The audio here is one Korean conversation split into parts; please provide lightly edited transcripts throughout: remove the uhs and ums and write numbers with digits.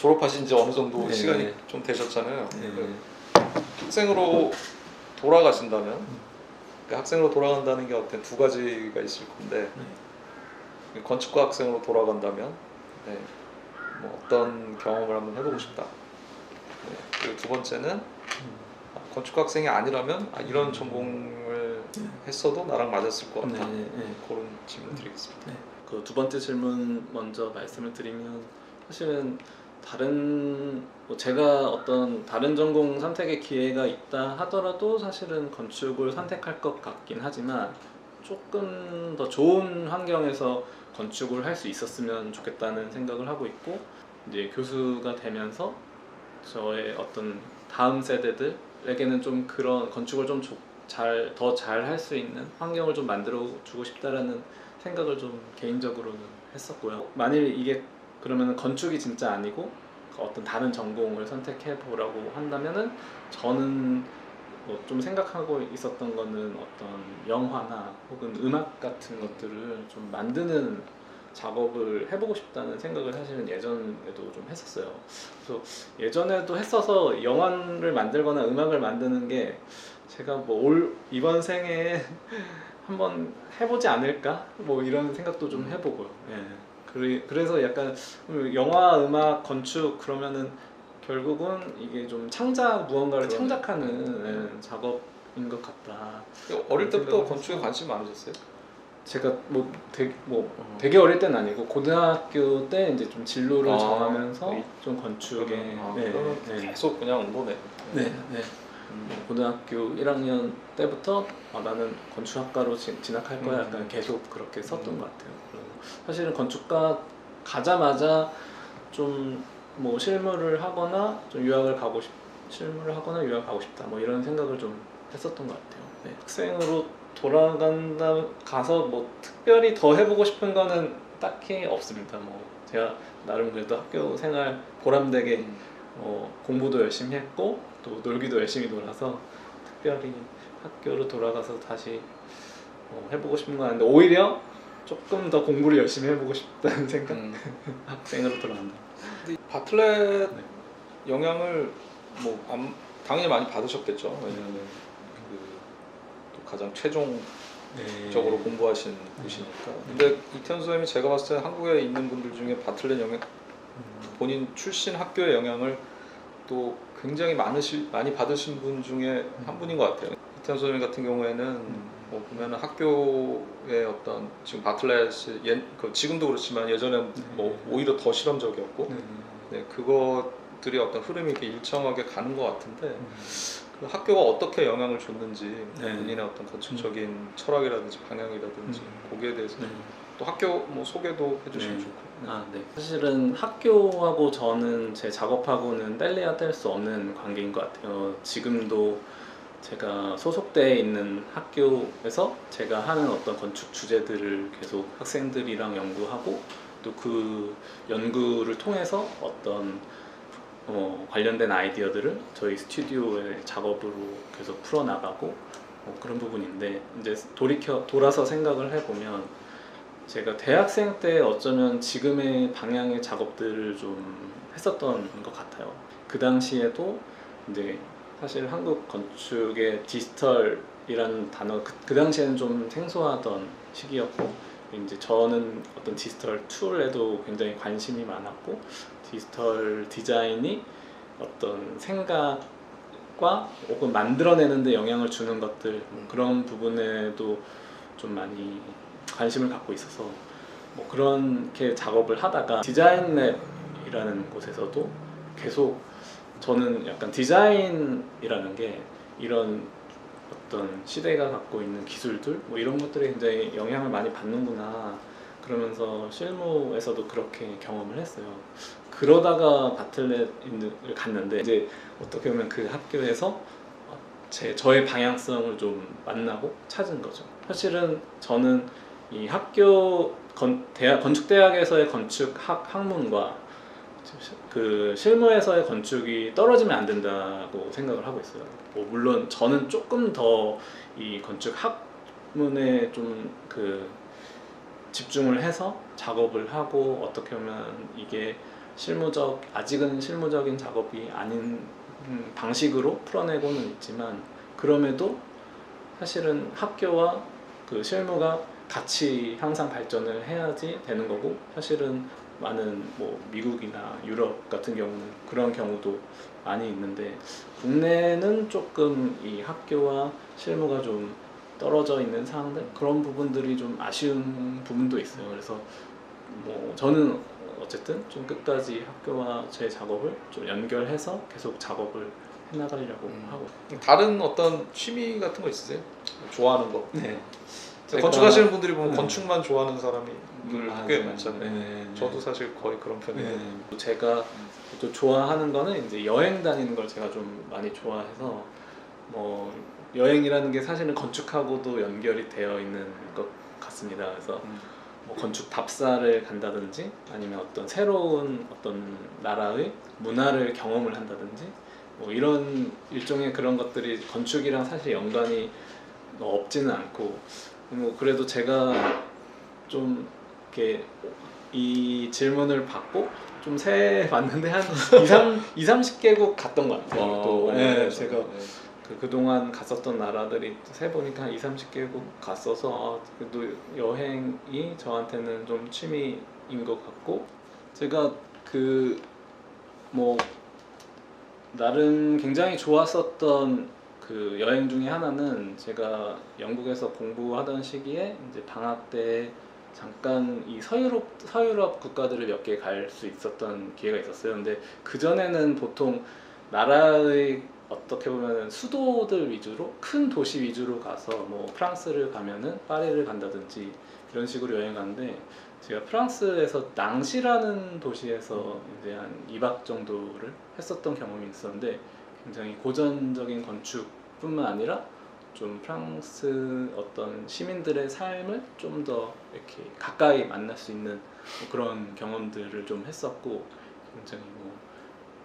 졸업하신 지 어느 정도 네. 시간이 좀 되셨잖아요. 네. 그 학생으로 돌아가신다면 그 학생으로 돌아간다는 게 어떤 두 가지가 있을 건데 건축과 학생으로 돌아간다면 네, 뭐 어떤 경험을 한번 해보고 싶다. 네, 그리고 두 번째는 건축과 학생이 아니라면 이런 전공을 했어도 나랑 맞았을 것 같다. 그런 질문 드리겠습니다. 네. 그 두 번째 질문 먼저 말씀을 드리면 사실은 다른 제가 어떤 다른 전공 선택의 기회가 있다 하더라도 사실은 건축을 선택할 것 같긴 하지만 조금 더 좋은 환경에서 건축을 할 수 있었으면 좋겠다는 생각을 하고 있고 이제 교수가 되면서 저의 어떤 다음 세대들에게는 좀 그런 건축을 좀 더 잘 할 수 있는 환경을 좀 만들어 주고 싶다라는 생각을 좀 개인적으로는 했었고요. 만일 이게 그러면 건축이 진짜 아니고 어떤 다른 전공을 선택해 보라고 한다면은 저는 뭐 좀 생각하고 있었던 거는 어떤 영화나 혹은 음악 같은 것들을 좀 만드는 작업을 해보고 싶다는 생각을 사실은 예전에도 좀 했었어요. 그래서 예전에도 했어서 영화를 만들거나 음악을 만드는 게 제가 뭐 이번 생에 한번 해보지 않을까? 뭐 이런 생각도 좀 해보고요. 그래서 약간 영화, 음악, 건축 그러면은 결국은 이게 좀 무언가를 창작하는 작업인 것 같다. 어릴 때부터 건축에 관심 많으셨어요? 제가 되게 어릴 때는 아니고 고등학교 때 이제 좀 진로를 정하면서 좀 건축에 계속 그냥 온 거네. 고등학교 1학년 때부터 나는 건축학과로 진학할 거야 약간 계속 그렇게 썼던 것 같아요. 사실은 건축과 가자마자 좀 뭐 실무를 하거나 좀 실무를 하거나 유학을 가고 싶다 뭐 이런 생각을 좀 했었던 것 같아요. 학생으로 가서 뭐 특별히 더 해보고 싶은 거는 딱히 없습니다. 뭐 제가 나름 그래도 학교 생활 보람되게 공부도 열심히 했고 또 놀기도 열심히 놀아서 특별히 학교로 돌아가서 다시 해보고 싶은 건 아닌데 오히려 조금 더 공부를 열심히 해보고 싶다는 생각. 학생으로 돌아간다. 바틀렛 영향을 당연히 많이 받으셨겠죠. 왜냐하면 또 가장 최종적으로 공부하신 곳이니까. 근데 이태원 선생님이 제가 봤을 때 한국에 있는 분들 중에 바틀렛 영향, 본인 출신 학교의 영향을 또 굉장히 많이 받으신 분 중에 한 분인 것 같아요. 이태원 선생님 같은 경우에는 보면은 학교의 어떤 지금 바틀렛이 지금도 그렇지만 예전에 오히려 더 실험적이었고 그것들이 어떤 흐름이 이렇게 일정하게 가는 것 같은데 그 학교가 어떻게 영향을 줬는지 본인의 어떤 건축적인 철학이라든지 방향이라든지 거기에 대해서 또 학교 소개도 해주시면 좋고. 사실은 학교하고 저는 제 작업하고는 뗄래야 뗄 수 없는 관계인 것 같아요. 지금도 제가 소속되어 있는 학교에서 제가 하는 어떤 건축 주제들을 계속 학생들이랑 연구하고 또 그 연구를 통해서 어떤 관련된 아이디어들을 저희 스튜디오의 작업으로 계속 풀어나가고 그런 부분인데 이제 돌아서 생각을 해보면 제가 대학생 때 어쩌면 지금의 방향의 작업들을 좀 했었던 것 같아요. 그 당시에도 이제 사실 한국 건축의 디지털이라는 단어 그 당시에는 좀 생소하던 시기였고 이제 저는 어떤 디지털 툴에도 굉장히 관심이 많았고 디지털 디자인이 어떤 생각과 혹은 만들어내는 데 영향을 주는 것들 그런 부분에도 좀 많이 관심을 갖고 있어서 그렇게 작업을 하다가 디자인랩이라는 곳에서도 계속 저는 약간 디자인이라는 게 이런 어떤 시대가 갖고 있는 기술들 이런 것들에 굉장히 영향을 많이 받는구나 그러면서 실무에서도 그렇게 경험을 했어요. 그러다가 바틀렛을 갔는데 이제 어떻게 보면 그 학교에서 저의 방향성을 좀 만나고 찾은 거죠. 사실은 저는 이 건축대학에서의 건축 학문과 그 실무에서의 건축이 떨어지면 안 된다고 생각을 하고 있어요. 물론 저는 조금 더 이 건축 학문에 좀 집중을 해서 작업을 하고 어떻게 보면 이게 아직은 실무적인 작업이 아닌 방식으로 풀어내고는 있지만, 그럼에도 사실은 학교와 그 실무가 같이 항상 발전을 해야지 되는 거고, 사실은 많은 뭐 미국이나 유럽 같은 경우는 그런 경우도 많이 있는데, 국내는 조금 이 학교와 실무가 좀 떨어져 있는 상황들, 그런 부분들이 좀 아쉬운 부분도 있어요. 그래서 뭐 저는 어쨌든 좀 끝까지 학교와 제 작업을 좀 연결해서 계속 작업을 해나가려고 하고. 다른 어떤 취미 같은 거 있으세요? 좋아하는 거? 네. 건축하시는 분들이 보면 네. 건축만 좋아하는 사람이 꽤 맞아요. 많잖아요. 네. 저도 사실 거의 그런 편인데. 네. 제가 또 좋아하는 거는 이제 여행 다니는 걸 제가 좀 많이 좋아해서, 뭐 여행이라는 게 사실은 건축하고도 연결이 되어 있는 것 같습니다. 그래서 뭐 건축 답사를 간다든지, 아니면 어떤 새로운 어떤 나라의 문화를 경험을 한다든지, 뭐 이런 일종의 그런 것들이 건축이랑 사실 연관이 없지는 않고, 뭐 그래도 제가 좀 이렇게 이 질문을 받고 좀 세 봤는데 한 30개국 갔던 것 같아요. 또 네, 제가 그동안 갔었던 나라들이 세 보니까 한 30개국 갔어서, 그래도 여행이 저한테는 좀 취미인 것 같고, 제가 그 뭐 나름 굉장히 좋았었던 그 여행 중에 하나는, 제가 영국에서 공부하던 시기에 이제 방학 때 잠깐 이 서유럽 국가들을 몇 개 갈 수 있었던 기회가 있었어요. 근데 그 전에는 보통 나라의 어떻게 보면 수도들 위주로, 큰 도시 위주로 가서 뭐 프랑스를 가면은 파리를 간다든지 이런 식으로 여행 가는데, 제가 프랑스에서 낭시라는 도시에서 이제 한 2박 정도를 했었던 경험이 있었는데, 굉장히 고전적인 건축뿐만 아니라 좀 프랑스 어떤 시민들의 삶을 좀 더 이렇게 가까이 만날 수 있는 뭐 그런 경험들을 좀 했었고, 굉장히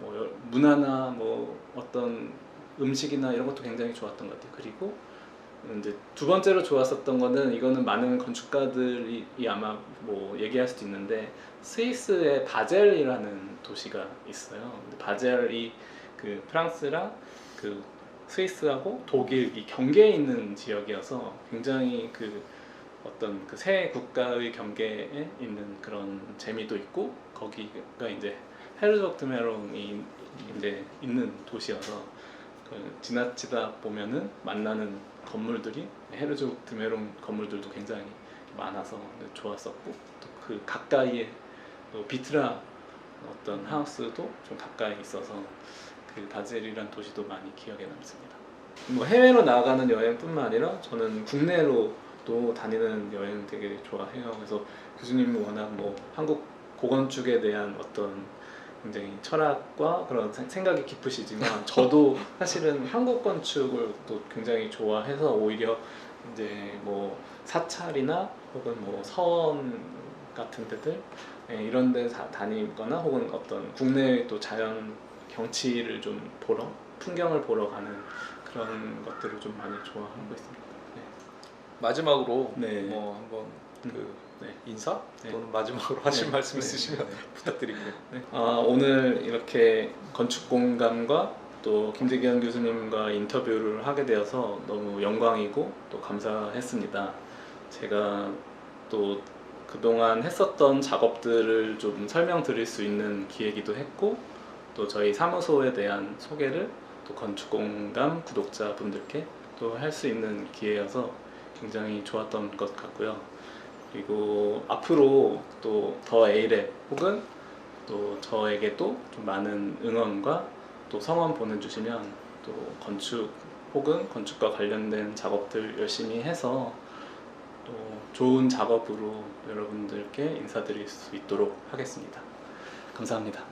뭐 문화나 뭐 어떤 음식이나 이런 것도 굉장히 좋았던 것 같아요. 그리고 이제 두 번째로 좋았었던 거는, 이거는 많은 건축가들이 아마 뭐 얘기할 수도 있는데, 스위스의 바젤이라는 도시가 있어요. 근데 바젤이 그 프랑스랑 그 스위스하고 독일 이 경계에 있는 지역이어서, 굉장히 그 어떤 그 세 국가의 경계에 있는 그런 재미도 있고, 거기가 이제 헤르조그메롱이 이제 있는 도시여서, 그 지나치다 보면은 만나는 건물들이 헤르조그메롱 건물들도 굉장히 많아서 좋았었고, 또 그 가까이에 또 비트라 어떤 하우스도 좀 가까이 있어서 그 바젤이란 도시도 많이 기억에 남습니다. 뭐 해외로 나가는 여행뿐만 아니라 저는 국내로도 다니는 여행 되게 좋아해요. 그래서 교수님은 워낙 뭐 한국 고건축에 대한 어떤 굉장히 철학과 그런 생각이 깊으시지만, 저도 사실은 한국 건축을 또 굉장히 좋아해서, 오히려 이제 뭐 사찰이나 혹은 뭐 서원 같은 데들 이런 데 다니거나, 혹은 어떤 국내의 또 자연 경치를 좀 보러, 풍경을 보러 가는 그런 것들을 좀 많이 좋아하고 있습니다. 네. 마지막으로 네. 뭐 한번 네. 인사 네. 또는 마지막으로 하실 네. 말씀 네. 있으시면 네. 부탁드릴게요. 네. 오늘 이렇게 건축공감과 또 김재기현 교수님과 인터뷰를 하게 되어서 너무 영광이고 또 감사했습니다. 제가 또 그동안 했었던 작업들을 좀 설명드릴 수 있는 기회이기도 했고, 또 저희 사무소에 대한 소개를 또 건축공감 구독자분들께 또 할 수 있는 기회여서 굉장히 좋았던 것 같고요. 그리고 앞으로 또 더 A랩 혹은 또 저에게도 좀 많은 응원과 또 성원 보내주시면, 또 건축 혹은 건축과 관련된 작업들 열심히 해서 또 좋은 작업으로 여러분들께 인사드릴 수 있도록 하겠습니다. 감사합니다.